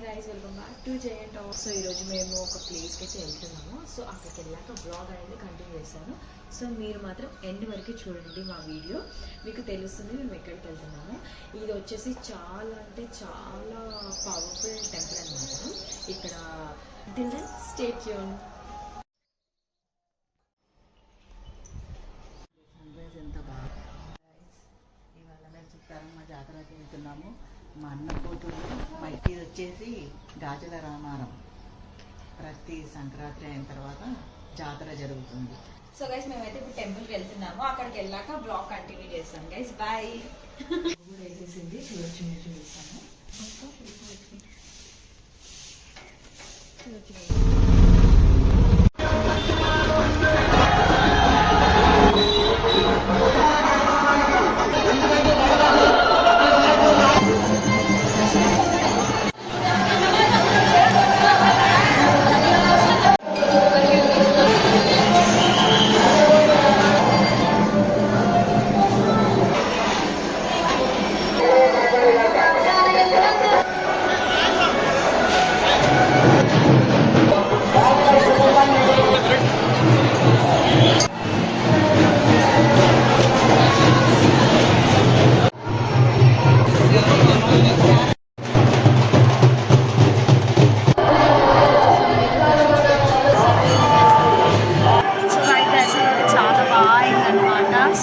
Guys, welcome back to Jayan talk. So ఈరోజు మేము ఒక ప్లేస్కి అయితే వెళ్తున్నాము. సో అక్కడికి వెళ్ళాక బ్లాగ్ అనేది కంటిన్యూ చేశాను. సో మీరు మాత్రం ఎండ్ వరకు చూడండి మా వీడియో, మీకు తెలుస్తుంది మేము ఎక్కడికి వెళ్తున్నాము. ఇది వచ్చేసి చాలా అంటే చాలా పవర్ఫుల్ టెంపుల్ అనమాట. ఇక్కడ స్టే ట్యూన్. ఎంత బాగా ఇవాళ మేము చుట్టారమ్మ జాతరకి వెళ్తున్నాము. మా అన్న కూతురు మా ఇంటికి వచ్చేసి గాజుల రామారం. ప్రతి సంక్రాంతి అయిన తర్వాత జాతర జరుగుతుంది. సో గైస్ మేమైతే ఇప్పుడు టెంపుల్కి వెళ్తున్నాము. అక్కడికి వెళ్ళాక బ్లాగ్ కంటిన్యూ చేస్తాం గైస్. బాయ్. కూడా వేసేసింది, చూడొచ్చు, మీరు చూపిస్తాను.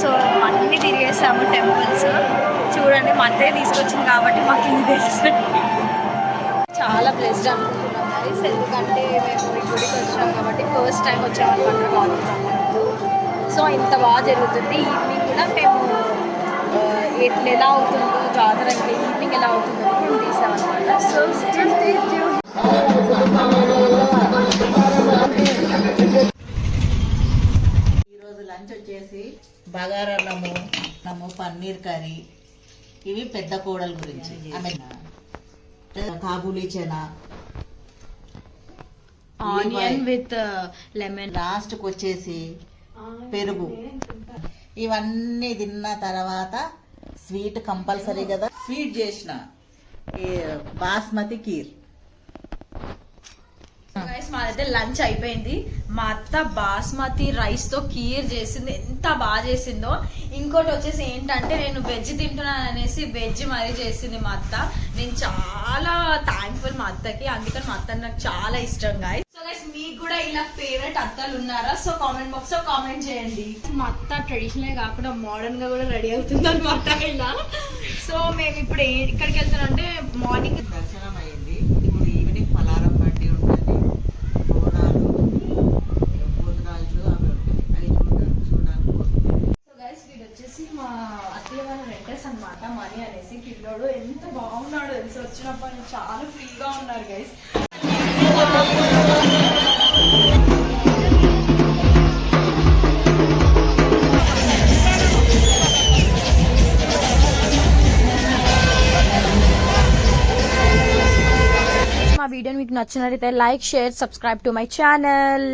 సో అన్నీ తిరిగేసాము టెంపుల్స్. చూడండి, మా అత్తయ్య తీసుకొచ్చింది కాబట్టి మాకు ఇది తెలుసు. చాలా బ్లెస్డ్ అనుకుంటున్నాం గైస్, ఎందుకంటే మేము ఈ గుడికి వచ్చినాం కాబట్టి ఫస్ట్ టైం వచ్చామన్నమాట కాలేజ్. సో ఇంత బాగా జరుగుతుంది. ఈవినింగ్ కూడా మేము ఎలా అవుతుందో జాతర, ఇంకా ఈవినింగ్ ఎలా అవుతుందో మేము తీసామన్నమాట. సో ఈరోజు లంచ్ వచ్చేసి బగారన్నము, పన్నీర్ కర్రీ. ఇవి పెద్ద కోడల గురించి. ఆమె Kabuli chana, onion with lemon. లాస్ట్కి వచ్చేసి పెరుగు. ఇవన్నీ తిన్న తర్వాత స్వీట్ కంపల్సరీ కదా. స్వీట్ చేసిన బాస్మతి కీర్. మా దగ్గర లంచ్ అయిపోయింది. మా అత్త బాస్మతి రైస్ తో కీర్ చేసింది, ఎంత బాగా చేసిందో. ఇంకోటి వచ్చేసి ఏంటంటే, నేను వెజ్ తింటున్నాను అనేసి వెజ్ మరీ చేసింది మా అత్త. నేను చాలా థ్యాంక్ఫుల్ మా అత్తకి, అందుకని మా అత్త నాకు చాలా ఇష్టం గాయస్. సో గైస్, మీకు కూడా ఇలా ఫేవరెట్ అత్తలు ఉన్నారా? సో కామెంట్ బాక్స్ లో కామెంట్ చేయండి. మా అత్త ట్రెడిషనల్ కాకుండా మోడర్న్ గా కూడా రెడీ అవుతుంది అనమాట ఇలా. సో మేము ఇప్పుడు ఇక్కడికి వెళ్తున్నాం అంటే, మార్నింగ్ దర్శనం అయ్యింది. ఇప్పుడు ఈవినింగ్ పలారం బండి ఉంటుంది, బోనాలు, భోజనాలు అవి చూడడానికి. సో గైస్, వీడు వచ్చేసి మా అత్తయ్య వాళ్ళ రెంటర్స్ అనమాట. మనీ అనేసి పిల్లోడు ఎంత బాగున్నాడు తెలిసి, వచ్చినప్పటి నుంచి చాలా ఫ్రీగా ఉన్నారు గైస్. మా వీడియో మీకు నచ్చినట్లయితే like, share, subscribe to my channel.